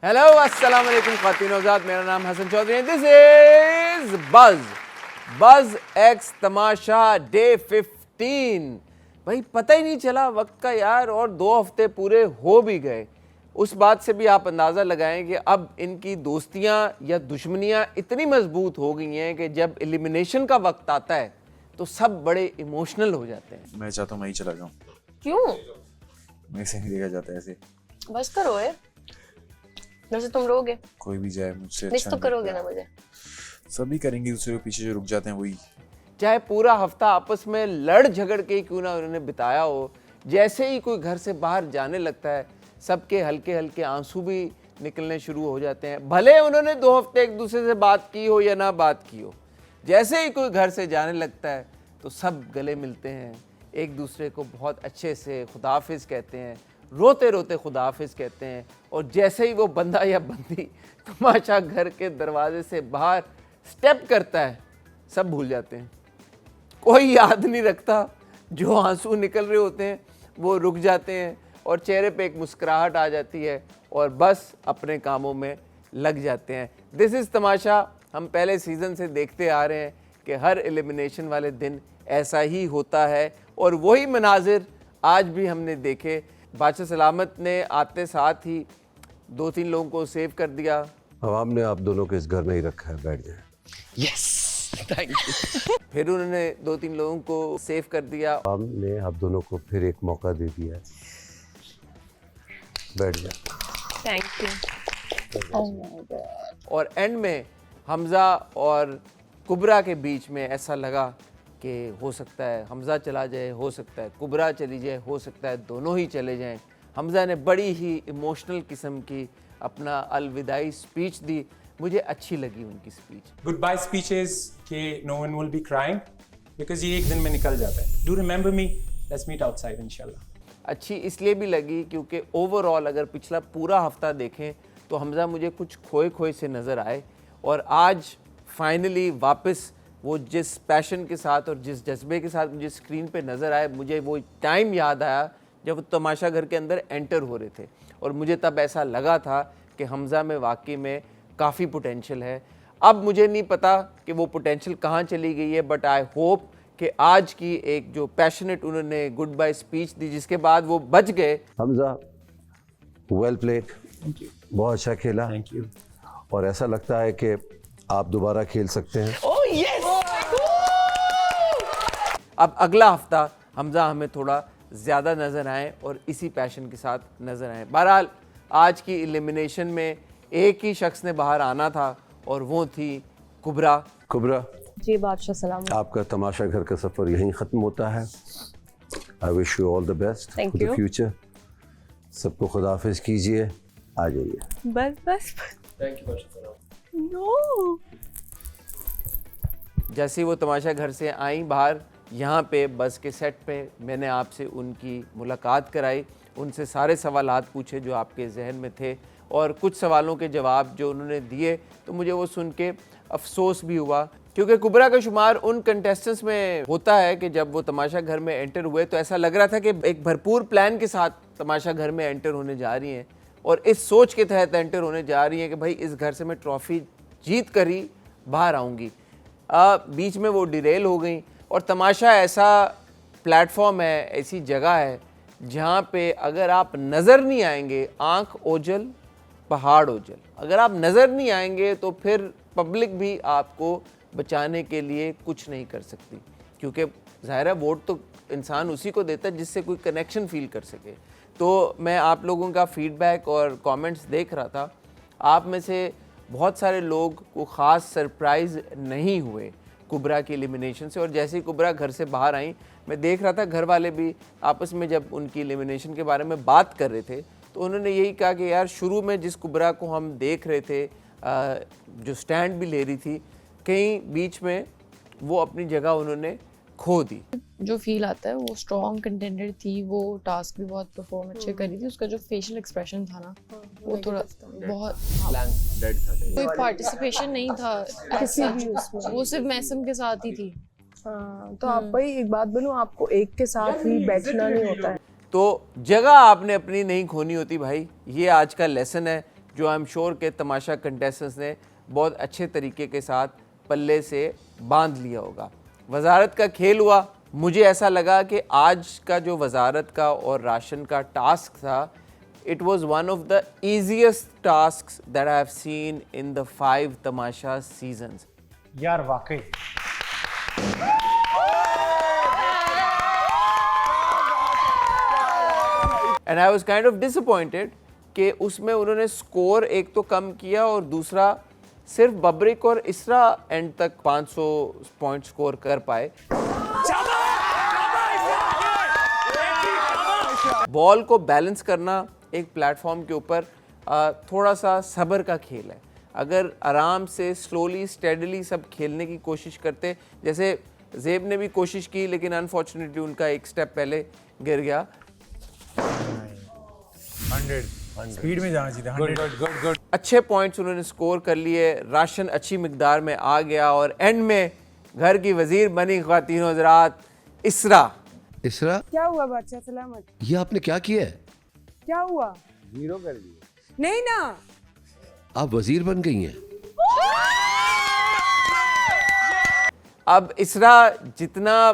Hello अस्सलाम वालेकुम ख़वातीन औज़ात, मेरा नाम हसन चौधरी है। This is buzz x Tamasha day 15। भाई पता ही नहीं चला वक्त का यार, और 2 हफ्ते पूरे हो भी गए। उस बात से भी आप अंदाज़ा लगाएं कि अब इनकी दोस्तियां या दुश्मनियां इतनी मजबूत हो गई हैं कि जब एलिमिनेशन का वक्त आता है तो सब बड़े इमोशनल हो जाते हैं। मैं चाहता हूँ मैं ही चला जाऊँ। क्यों? मेरे से नहीं देखा जाता ऐसे। बस करो है, वैसे तुम रोगे, कोई भी जाए मुझसे मिस अच्छा तो नहीं करोगे लगता। ना मुझे। सभी करेंगे, दूसरे को पीछे जो रुक जाते हैं वही। चाहे पूरा हफ्ता आपस में लड़ झगड़ के क्यों ना उन्होंने बिताया हो, जैसे ही कोई घर से बाहर जाने लगता है सबके हल्के हल्के आंसू भी निकलने शुरू हो जाते हैं। भले उन्होंने 2 हफ्ते एक दूसरे से बात की हो या ना बात की हो, जैसे ही कोई घर से जाने लगता है तो सब गले मिलते हैं, एक दूसरे को बहुत अच्छे से खुदाफिज कहते हैं, रोते रोते खुदाफिज कहते हैं। और जैसे ही वो बंदा या बंदी तमाशा घर के दरवाजे से बाहर स्टेप करता है, सब भूल जाते हैं। कोई याद नहीं रखता, जो आंसू निकल रहे होते हैं वो रुक जाते हैं और चेहरे पे एक मुस्कुराहट आ जाती है और बस अपने कामों में लग जाते हैं। दिस इज़ तमाशा। हम पहले सीज़न से देखते आ रहे हैं कि हर एलिमिनेशन वाले दिन ऐसा ही होता है और वही मनाजिर आज भी हमने देखे। बादशाह सलामत ने आते साथ ही 2-3 लोगों को सेव कर दिया। आवाम ने आप दोनों को इस घर में ही रखा है, बैठ जाए। Yes, thank you. फिर उन्होंने 2-3 लोगों को सेव कर दिया। आवाम ने आप दोनों को फिर एक मौका दे दिया है, बैठ जाए। Thank you. और एंड में हमज़ा और कुबरा के बीच में ऐसा लगा कि हो सकता है हमज़ा चला जाए, हो सकता है कुबरा चली जाए, हो सकता है दोनों ही चले जाएं। हमज़ा ने बड़ी ही इमोशनल किस्म की अपना अलविदाई स्पीच दी, मुझे अच्छी लगी उनकी स्पीच। गुड बाय स्पीचेस के no one will be crying because ये एक दिन में निकल जाता है। Do remember me, let's meet outside इंशाल्लाह। अच्छी इसलिए भी लगी क्योंकि ओवरऑल अगर पिछला पूरा हफ्ता देखें तो हमज़ा मुझे कुछ खोए खोए से नज़र आए, और आज फाइनली वापस वो जिस पैशन के साथ और जिस जज्बे के साथ मुझे स्क्रीन पे नज़र आए, मुझे वो टाइम याद आया जब वो तमाशा घर के अंदर एंटर हो रहे थे, और मुझे तब ऐसा लगा था कि हमज़ा में वाकई में काफ़ी पोटेंशियल है। अब मुझे नहीं पता कि वो पोटेंशियल कहाँ चली गई है, बट आई होप कि आज की एक जो पैशनेट उन्होंने गुड बाय स्पीच दी जिसके बाद वो बच गए। हमजा, वेल प्लेड, बहुत अच्छा खेला। Thank you. और ऐसा लगता है कि आप दोबारा खेल सकते हैं। अब अगला हफ्ता हमज़ा हमें थोड़ा ज़्यादा नज़र आए और इसी पैशन के साथ नज़र आए। बहरहाल आज की एलिमिनेशन में एक ही शख्स ने बाहर आना था और वो थी कुबरा। कुबरा जी बादशाह सलाम। आपका तमाशा घर का सफ़र यहीं ख़त्म होता है। I wish you all the best Thank for the you. Future. सबको खुदाफिज कीजिए, आ जाइए। बस थैंक यू बादशाह सलाम। नो। जैसे ही वो तमाशा घर से आई बाहर, यहाँ पे बस के सेट पे मैंने आपसे उनकी मुलाकात कराई, उनसे सारे सवालात पूछे जो आपके जहन में थे, और कुछ सवालों के जवाब जो उन्होंने दिए तो मुझे वो सुन के अफसोस भी हुआ, क्योंकि कुबरा का शुमार उन कंटेस्टेंट्स में होता है कि जब वो तमाशा घर में एंटर हुए तो ऐसा लग रहा था कि एक भरपूर प्लान के साथ तमाशा घर में एंटर होने जा रही हैं और इस सोच के तहत एंटर होने जा रही हैं कि भाई इस घर से मैं ट्रॉफ़ी जीत कर ही बाहर आऊँगी। बीच में वो डिरेल हो गई, और तमाशा ऐसा प्लेटफॉर्म है, ऐसी जगह है जहाँ पे अगर आप नज़र नहीं आएंगे, आँख ओझल पहाड़ ओझल, अगर आप नज़र नहीं आएंगे तो फिर पब्लिक भी आपको बचाने के लिए कुछ नहीं कर सकती, क्योंकि ज़ाहिर है वोट तो इंसान उसी को देता है जिससे कोई कनेक्शन फील कर सके। तो मैं आप लोगों का फीडबैक और कमेंट्स देख रहा था, आप में से बहुत सारे लोग को ख़ास सरप्राइज़ नहीं हुए कुबरा की एलिमिनेशन से, और जैसे ही कुबरा घर से बाहर आई मैं देख रहा था घर वाले भी आपस में जब उनकी एलिमिनेशन के बारे में बात कर रहे थे तो उन्होंने यही कहा कि यार शुरू में जिस कुबरा को हम देख रहे थे जो स्टैंड भी ले रही थी, कहीं बीच में वो अपनी जगह उन्होंने खो दी। जो फील आता है वो स्ट्रॉन्ग कंटेंडर थी, वो टास्क भी बहुत परफॉर्म अच्छे करी थी। उसका जो फेशियल एक्सप्रेशन था ना वो थोड़ा बहुत डेड था। कोई पार्टिसिपेशन नहीं था किसी भी उसमें, वो सिर्फ मैसम के साथ ही थी। हाँ, तो आप भाई एक बात बोलूं, आपको एक के साथ ही बैठना नहीं होता है। तो जगह आपने अपनी नहीं खोनी होती भाई, ये आज का लेसन है जो आई एम श्योर के तमाशा कंटेस्टेंट्स ने बहुत अच्छे तरीके के साथ पल्ले से बांध लिया होगा। वजारत का खेल हुआ। मुझे ऐसा लगा कि आज का जो वजारत का और राशन का टास्क था, it was one of the easiest tasks that I have seen in the 5 Tamasha seasons. यार वाकई And I was kind of disappointed कि उसमें उन्होंने स्कोर एक तो कम किया और दूसरा सिर्फ बब्रिक और इसरा एंड तक 500 पॉइंट स्कोर कर पाए। बॉल को बैलेंस करना एक प्लेटफॉर्म के ऊपर थोड़ा सा सब्र का खेल है। अगर आराम से स्लोली स्टेडली सब खेलने की कोशिश करते, जैसे ज़ेब ने भी कोशिश की लेकिन अनफॉर्चुनेटली उनका एक स्टेप पहले गिर गया। 100 स्पीड में जाना चाहिए। Good good good good. अच्छे पॉइंट्स उन्होंने स्कोर कर लिए, राशन अच्छी मिकदार में आ गया और एंड में घर की वजीर बनी ख्वातीन हज़रात इसरा। इसरा, क्या हुआ बादशाह सलामत? ये आपने क्या किया है? क्या हुआ? जीरो कर दिए। नहीं ना, आप वजीर बन गई हैं। अब इसरा जितना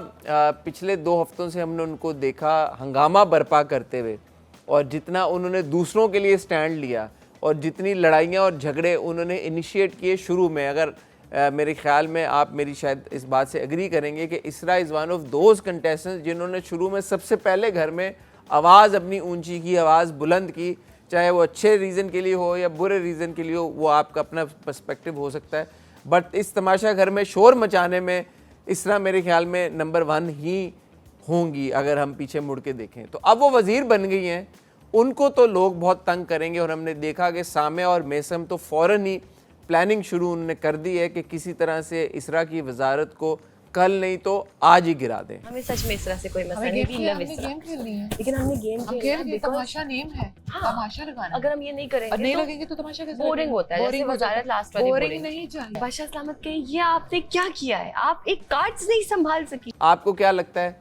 पिछले 2 हफ्तों से हमने उनको देखा हंगामा बर्पा करते हुए, और जितना उन्होंने दूसरों के लिए स्टैंड लिया और जितनी लड़ाइयाँ और झगड़े उन्होंने इनिशिएट किए शुरू में, अगर मेरे ख्याल में आप मेरी शायद इस बात से एग्री करेंगे कि इसरा is one of those contestants जिन्होंने शुरू में सबसे पहले घर में आवाज़ अपनी ऊंची की, आवाज़ बुलंद की, चाहे वो अच्छे रीज़न के लिए हो या बुरे रीज़न के लिए हो, वो आपका अपना पर्सपेक्टिव हो सकता है। बट इस तमाशा घर में शोर मचाने में इसरा मेरे ख्याल में नंबर 1 ही होंगी अगर हम पीछे मुड़ के देखें। तो अब वो वज़ीर बन गई हैं, उनको तो लोग बहुत तंग करेंगे और हमने देखा कि सामे और मेसम तो फ़ौरन ही प्लानिंग शुरू उन्होंने कर दी है कि किसी तरह से इसरा की वजारत को कल नहीं तो आज ही गिरा दें। हमें सच में इसरा से कोई मसला नहीं, we love इसरा। गेम खेलनी है, लेकिन हमने गेम खेला है because तमाशा नेम है, तमाशा लगाना। अगर हम ये नहीं करेंगे और नहीं तो लगेंगे तो तमाशा कैसे बोरिंग होता है। जैसे वजारत लास्ट वाली बोरिंग नहीं चाहिए। बादशाह सलामत के ये आपने क्या किया है? आप एक कार्ड्स नहीं संभाल सकी। आपको क्या लगता है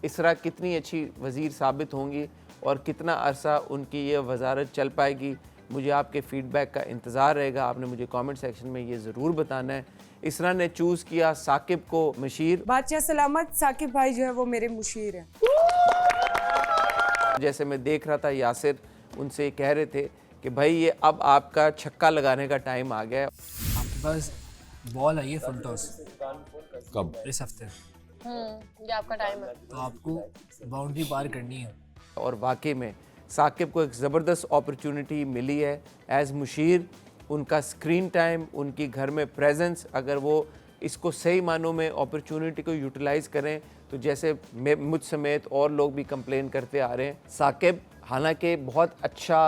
इसरा कितनी अच्छी वज़ीर साबित होंगी और कितना अरसा उनकी ये वजारत चल पाएगी? मुझे आपके फीडबैक का इंतज़ार रहेगा। आपने मुझे कमेंट सेक्शन में ये ज़रूर बताना है। इसरा ने चूज़ किया साकिब को मशीर। बादशाह सलामत, साकिब भाई जो है वो मेरे मुशीर हैं। जैसे मैं देख रहा था यासिर उनसे कह रहे थे कि भाई ये अब आपका छक्का लगाने का टाइम आ गया है। आपके पास बॉल आई है फुल टॉस कब? इस हफ्ते, ये आपका टाइम है। तो आपको बाउंड्री पार करनी है। और वाकई में साकिब को एक ज़बरदस्त अपॉर्चुनिटी मिली है एज़ मुशीर। उनका स्क्रीन टाइम, उनकी घर में प्रेजेंस, अगर वो इसको सही मानों में अपॉर्चुनिटी को यूटिलाइज़ करें तो जैसे मुझ समेत और लोग भी कंप्लेन करते आ रहे हैं, साकिब हालांकि बहुत अच्छा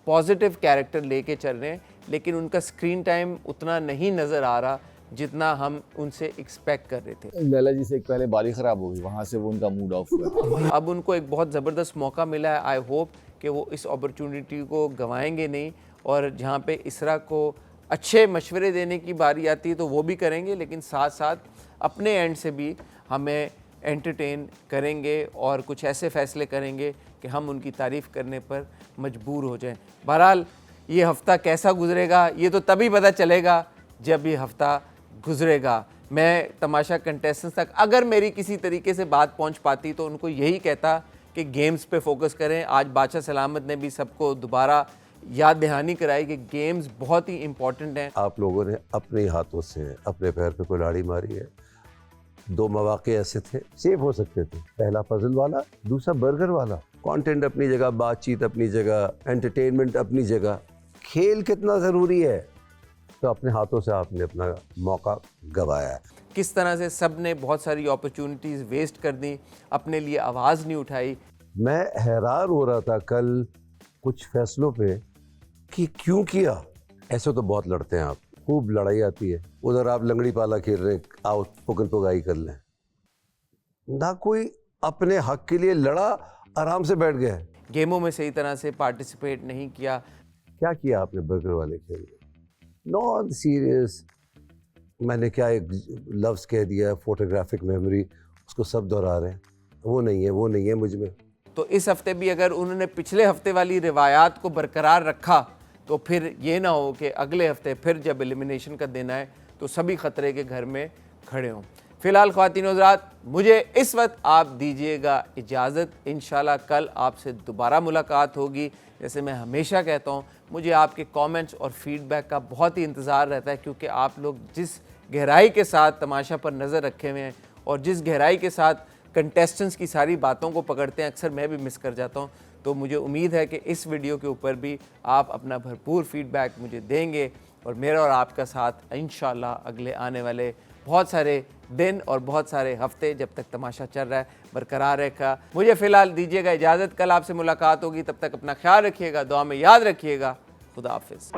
पॉजिटिव कैरेक्टर लेके चल रहे हैं लेकिन उनका स्क्रीन टाइम उतना नहीं नज़र आ रहा जितना हम उनसे एक्सपेक्ट कर रहे थे। लैला जी से एक पहले बारी ख़राब हो गई, वहाँ से वो उनका मूड ऑफ हुआ। अब उनको एक बहुत ज़बरदस्त मौका मिला है। आई होप कि वो इस अपॉर्चुनिटी को गंवाएंगे नहीं और जहाँ पे इसरा को अच्छे मशवरे देने की बारी आती है तो वो भी करेंगे, लेकिन साथ साथ अपने एंड से भी हमें एंटरटेन करेंगे और कुछ ऐसे फ़ैसले करेंगे कि हम उनकी तारीफ़ करने पर मजबूर हो जाएं। बहरहाल ये हफ़्ता कैसा गुजरेगा ये तो तभी पता चलेगा जब ये हफ़्ता गुजरेगा। मैं तमाशा कंटेस्टेंट्स तक अगर मेरी किसी तरीके से बात पहुंच पाती तो उनको यही कहता कि गेम्स पे फोकस करें। आज बादशाह सलामत ने भी सबको दोबारा याद दहानी कराई कि गेम्स बहुत ही इम्पॉर्टेंट हैं। आप लोगों ने अपने हाथों से अपने पैर पे कुल्हाड़ी मारी है। 2 मौके ऐसे थे, सेफ हो सकते थे। पहला पजल वाला, दूसरा बर्गर वाला। कंटेंट अपनी जगह, बातचीत अपनी जगह, एंटरटेनमेंट अपनी जगह, खेल कितना ज़रूरी है, तो अपने हाथों से आपने अपना मौका गंवाया है। किस तरह से सब ने बहुत सारी अपॉर्चुनिटीज़ वेस्ट कर दी, अपने लिए आवाज़ नहीं उठाई। मैं हैरान हो रहा था कल कुछ फैसलों पे कि क्यों किया। ऐसे तो बहुत लड़ते हैं आप, खूब लड़ाई आती है। उधर आप लंगड़ी पाला खेल रहे, आओ पुगल पुगाई कर लें। ना कोई अपने हक के लिए लड़ा, आराम से बैठ गए। गेमों में सही तरह से पार्टिसिपेट नहीं किया। क्या किया आपने बर्गर वाले खेल में? नॉन सीरियस मैंने क्या एक लफ्ज़ कह दिया, फोटोग्राफिक मेमोरी, उसको सब दोहरा रहे हैं। वो नहीं है मुझ में। तो इस हफ्ते भी अगर उन्होंने पिछले हफ्ते वाली रिवायात को बरकरार रखा तो फिर ये ना हो कि अगले हफ्ते फिर जब एलिमिनेशन का दिन आए तो सभी ख़तरे के घर में खड़े हों। फ़िलहाल ख़वातीन हज़रात, मुझे इस वक्त आप दीजिएगा इजाज़त। इंशाल्लाह कल आपसे दोबारा मुलाकात होगी। जैसे मैं हमेशा कहता हूँ, मुझे आपके कमेंट्स और फीडबैक का बहुत ही इंतज़ार रहता है, क्योंकि आप लोग जिस गहराई के साथ तमाशा पर नज़र रखे हुए हैं और जिस गहराई के साथ कंटेस्टेंट्स की सारी बातों को पकड़ते हैं, अक्सर मैं भी मिस कर जाता हूँ। तो मुझे उम्मीद है कि इस वीडियो के ऊपर भी आप अपना भरपूर फीडबैक मुझे देंगे और मेरा और आपका साथ इंशाल्लाह अगले आने वाले बहुत सारे दिन और बहुत सारे हफ्ते, जब तक तमाशा चल रहा है, बरकरार रहेगा। मुझे फ़िलहाल दीजिएगा इजाज़त। कल आपसे मुलाकात होगी, तब तक अपना ख्याल रखिएगा, दुआ में याद रखिएगा। खुदा हाफिज़।